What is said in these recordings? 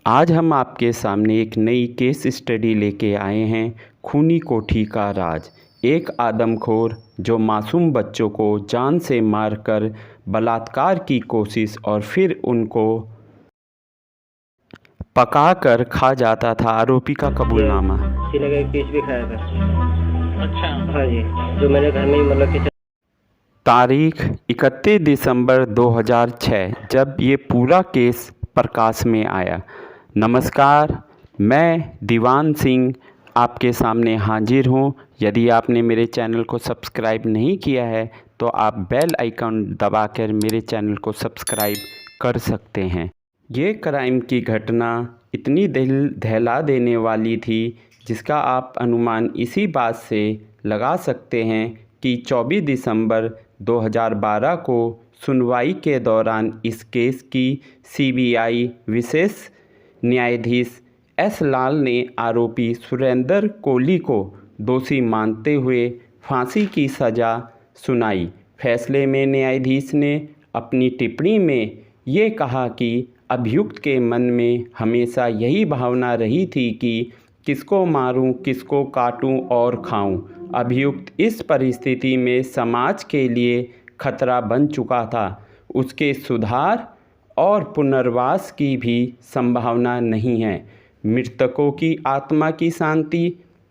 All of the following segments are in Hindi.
आज हम आपके सामने एक नई केस स्टडी लेके आए हैं। खूनी कोठी का राज। एक आदमखोर जो मासूम बच्चों को जान से मारकर बलात्कार की कोशिश और फिर उनको पकाकर खा जाता था। आरोपी का कबूलनामा। शीला का एक पीस भी खाया था। अच्छा। हाँ जी, जो मेरे घर में ही मतलब कि तारीख 31 दिसंबर 2006 जब ये पूरा केस प्रकाश में आया। नमस्कार, मैं दीवान सिंह आपके सामने हाजिर हूँ। यदि आपने मेरे चैनल को सब्सक्राइब नहीं किया है तो आप बेल आइकन दबाकर मेरे चैनल को सब्सक्राइब कर सकते हैं। ये क्राइम की घटना इतनी दिल दहला देने वाली थी जिसका आप अनुमान इसी बात से लगा सकते हैं कि 24 दिसंबर 2012 को सुनवाई के दौरान इस केस की सीबीआई विशेष न्यायाधीश एस लाल ने आरोपी सुरेंद्र कोहली को दोषी मानते हुए फांसी की सज़ा सुनाई। फैसले में न्यायाधीश ने अपनी टिप्पणी में ये कहा कि अभियुक्त के मन में हमेशा यही भावना रही थी कि किसको मारूं, किसको काटूं और खाऊं। अभियुक्त इस परिस्थिति में समाज के लिए खतरा बन चुका था। उसके सुधार और पुनर्वास की भी संभावना नहीं है। मृतकों की आत्मा की शांति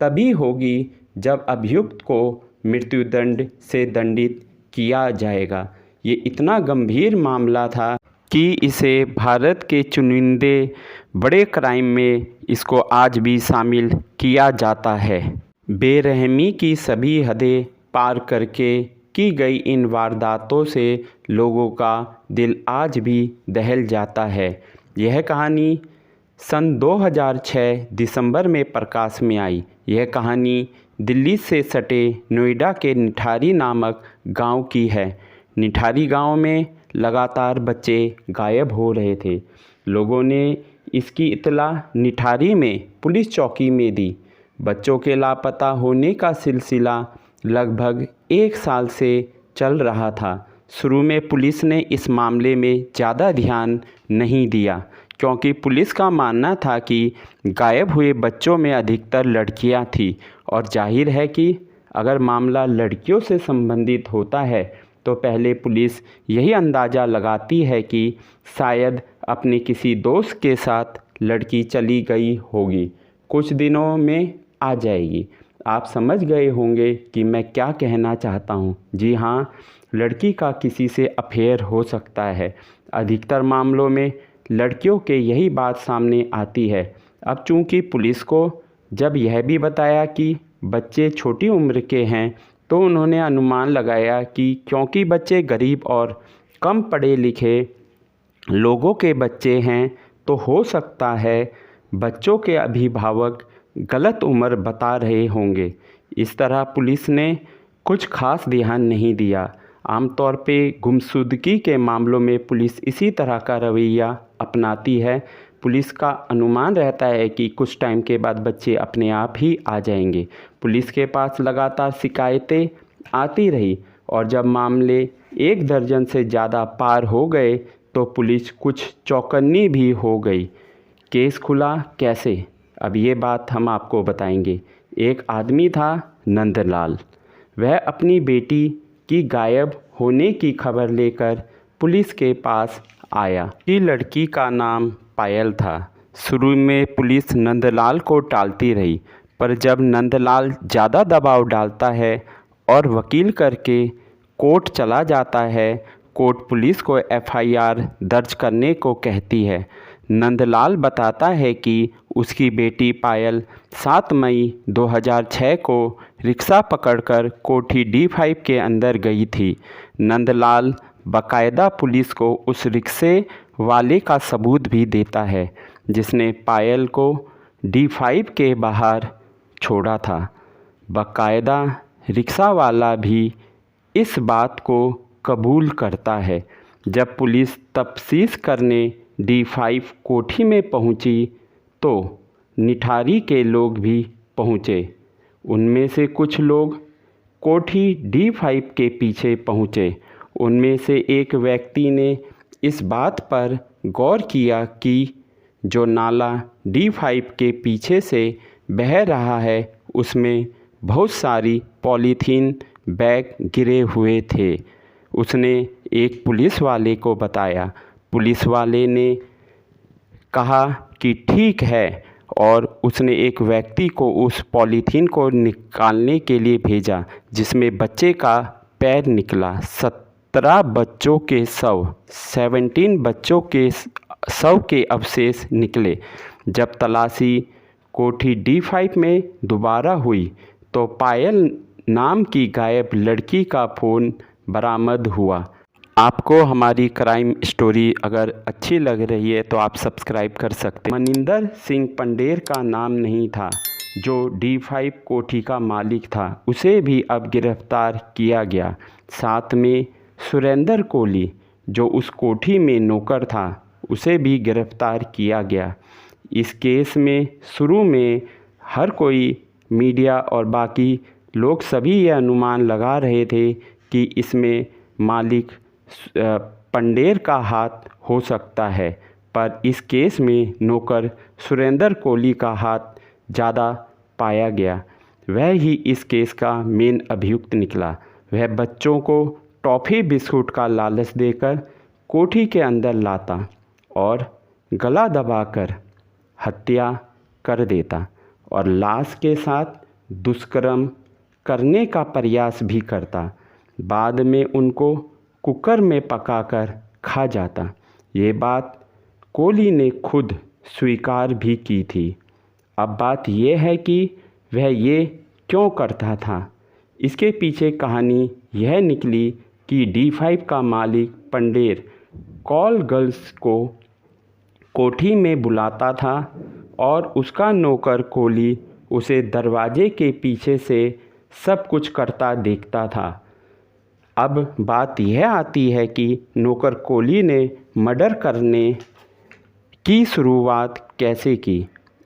तभी होगी जब अभियुक्त को मृत्युदंड से दंडित किया जाएगा। ये इतना गंभीर मामला था कि इसे भारत के चुनिंदे बड़े क्राइम में इसको आज भी शामिल किया जाता है। बेरहमी की सभी हदें पार करके की गई इन वारदातों से लोगों का दिल आज भी दहल जाता है। यह कहानी सन 2006 दिसंबर में प्रकाश में आई। यह कहानी दिल्ली से सटे नोएडा के निठारी नामक गांव की है। निठारी गांव में लगातार बच्चे गायब हो रहे थे। लोगों ने इसकी इत्तला निठारी में पुलिस चौकी में दी। बच्चों के लापता होने का सिलसिला लगभग 1 साल से चल रहा था। शुरू में पुलिस ने इस मामले में ज़्यादा ध्यान नहीं दिया क्योंकि पुलिस का मानना था कि गायब हुए बच्चों में अधिकतर लड़कियां थीं और जाहिर है कि अगर मामला लड़कियों से संबंधित होता है तो पहले पुलिस यही अंदाज़ा लगाती है कि शायद अपने किसी दोस्त के साथ लड़की चली गई होगी, कुछ दिनों में आ जाएगी। आप समझ गए होंगे कि मैं क्या कहना चाहता हूँ। जी हाँ, लड़की का किसी से अफेयर हो सकता है। अधिकतर मामलों में लड़कियों के यही बात सामने आती है। अब चूँकि पुलिस को जब यह भी बताया कि बच्चे छोटी उम्र के हैं तो उन्होंने अनुमान लगाया कि क्योंकि बच्चे गरीब और कम पढ़े लिखे लोगों के बच्चे हैं तो हो सकता है बच्चों के अभिभावक गलत उम्र बता रहे होंगे। इस तरह पुलिस ने कुछ खास ध्यान नहीं दिया। आमतौर पे गुमशुदगी के मामलों में पुलिस इसी तरह का रवैया अपनाती है। पुलिस का अनुमान रहता है कि कुछ टाइम के बाद बच्चे अपने आप ही आ जाएंगे। पुलिस के पास लगातार शिकायतें आती रही और जब मामले 1 दर्जन से ज़्यादा पार हो गए तो पुलिस कुछ चौकन्नी भी हो गई। केस खुला कैसे, अब ये बात हम आपको बताएंगे। एक आदमी था नंदलाल। वह अपनी बेटी की गायब होने की खबर लेकर पुलिस के पास आया। ये लड़की का नाम पायल था। शुरू में पुलिस नंदलाल को टालती रही, पर जब नंदलाल ज़्यादा दबाव डालता है और वकील करके कोर्ट चला जाता है, कोर्ट पुलिस को एफआईआर दर्ज करने को कहती है। नंदलाल बताता है कि उसकी बेटी पायल 7 मई 2006 को रिक्शा पकड़कर कोठी D5 के अंदर गई थी। नंदलाल बाकायदा पुलिस को उस रिक्शे वाले का सबूत भी देता है जिसने पायल को D5 के बाहर छोड़ा था। बाकायदा रिक्शा वाला भी इस बात को कबूल करता है। जब पुलिस तफ्तीश करने D5 कोठी में पहुंची तो निठारी के लोग भी पहुंचे। उनमें से कुछ लोग कोठी D5 के पीछे पहुंचे। उनमें से एक व्यक्ति ने इस बात पर गौर किया कि जो नाला D5 के पीछे से बह रहा है उसमें बहुत सारी पॉलीथीन बैग गिरे हुए थे। उसने एक पुलिस वाले को बताया। पुलिस वाले ने कहा कि ठीक है, और उसने एक व्यक्ति को उस पॉलीथीन को निकालने के लिए भेजा, जिसमें बच्चे का पैर निकला। 17 बच्चों के शव 17 बच्चों के शव के अवशेष निकले। जब तलाशी कोठी D5 में दोबारा हुई तो पायल नाम की गायब लड़की का फ़ोन बरामद हुआ। आपको हमारी क्राइम स्टोरी अगर अच्छी लग रही है तो आप सब्सक्राइब कर सकते हैं। मनिंदर सिंह पंडेर का नाम नहीं था जो D5 कोठी का मालिक था, उसे भी अब गिरफ्तार किया गया। साथ में सुरेंद्र कोहली जो उस कोठी में नौकर था, उसे भी गिरफ्तार किया गया। इस केस में शुरू में हर कोई मीडिया और बाकी लोग सभी ये अनुमान लगा रहे थे कि इसमें मालिक पंडेर का हाथ हो सकता है, पर इस केस में नौकर सुरेंद्र कोहली का हाथ ज़्यादा पाया गया। वह ही इस केस का मेन अभियुक्त निकला। वह बच्चों को टॉफ़ी बिस्कुट का लालच देकर कोठी के अंदर लाता और गला दबाकर हत्या कर देता और लाश के साथ दुष्कर्म करने का प्रयास भी करता। बाद में उनको कुकर में पकाकर खा जाता। ये बात कोहली ने खुद स्वीकार भी की थी। अब बात यह है कि वह ये क्यों करता था। इसके पीछे कहानी यह निकली कि D5 का मालिक पंडेर कॉल गर्ल्स को कोठी में बुलाता था और उसका नौकर कोहली उसे दरवाजे के पीछे से सब कुछ करता देखता था। अब बात यह आती है कि नौकर कोहली ने मर्डर करने की शुरुआत कैसे की।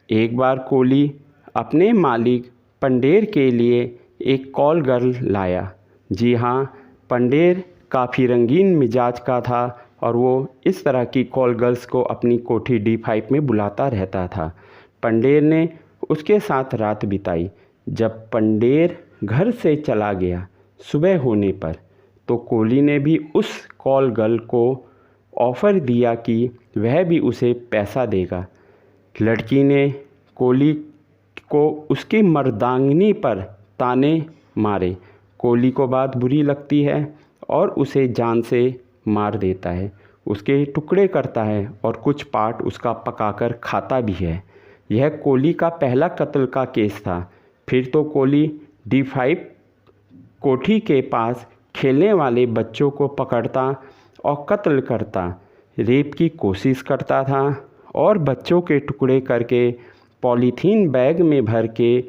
एक बार कोहली अपने मालिक पंडेर के लिए एक कॉल गर्ल लाया। जी हाँ, पंडेर काफ़ी रंगीन मिजाज का था और वो इस तरह की कॉल गर्ल्स को अपनी कोठी D5 में बुलाता रहता था। पंडेर ने उसके साथ रात बिताई। जब पंडेर घर से चला गया सुबह होने पर, तो कोहली ने भी उस कॉल गर्ल को ऑफ़र दिया कि वह भी उसे पैसा देगा। लड़की ने कोहली को उसकी मर्दांगनी पर ताने मारे। कोहली को बात बुरी लगती है और उसे जान से मार देता है, उसके टुकड़े करता है और कुछ पार्ट उसका पकाकर खाता भी है। यह कोहली का पहला कत्ल का केस था। फिर तो कोहली D5 कोठी के पास खेलने वाले बच्चों को पकड़ता और कत्ल करता, रेप की कोशिश करता था और बच्चों के टुकड़े करके पॉलीथीन बैग में भर के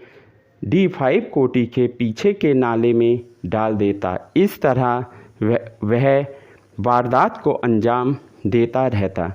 D5 कोठी के पीछे के नाले में डाल देता। इस तरह वह वारदात को अंजाम देता रहता।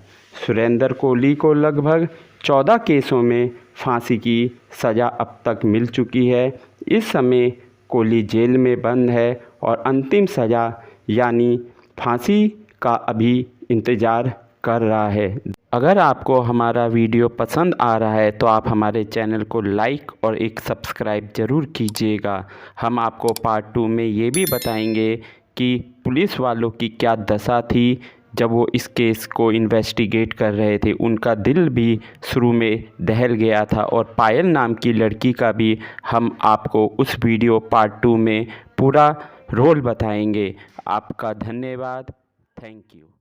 सुरेंद्र कोहली को लगभग 14 केसों में फांसी की सज़ा अब तक मिल चुकी है। इस समय कोहली जेल में बंद है और अंतिम सज़ा यानी फांसी का अभी इंतज़ार कर रहा है। अगर आपको हमारा वीडियो पसंद आ रहा है तो आप हमारे चैनल को लाइक और एक सब्सक्राइब ज़रूर कीजिएगा। हम आपको पार्ट 2 में ये भी बताएंगे कि पुलिस वालों की क्या दशा थी जब वो इस केस को इन्वेस्टिगेट कर रहे थे। उनका दिल भी शुरू में दहल गया था और पायल नाम की लड़की का भी हम आपको उस वीडियो पार्ट 2 में पूरा रोल बताएंगे। आपका धन्यवाद। Thank you.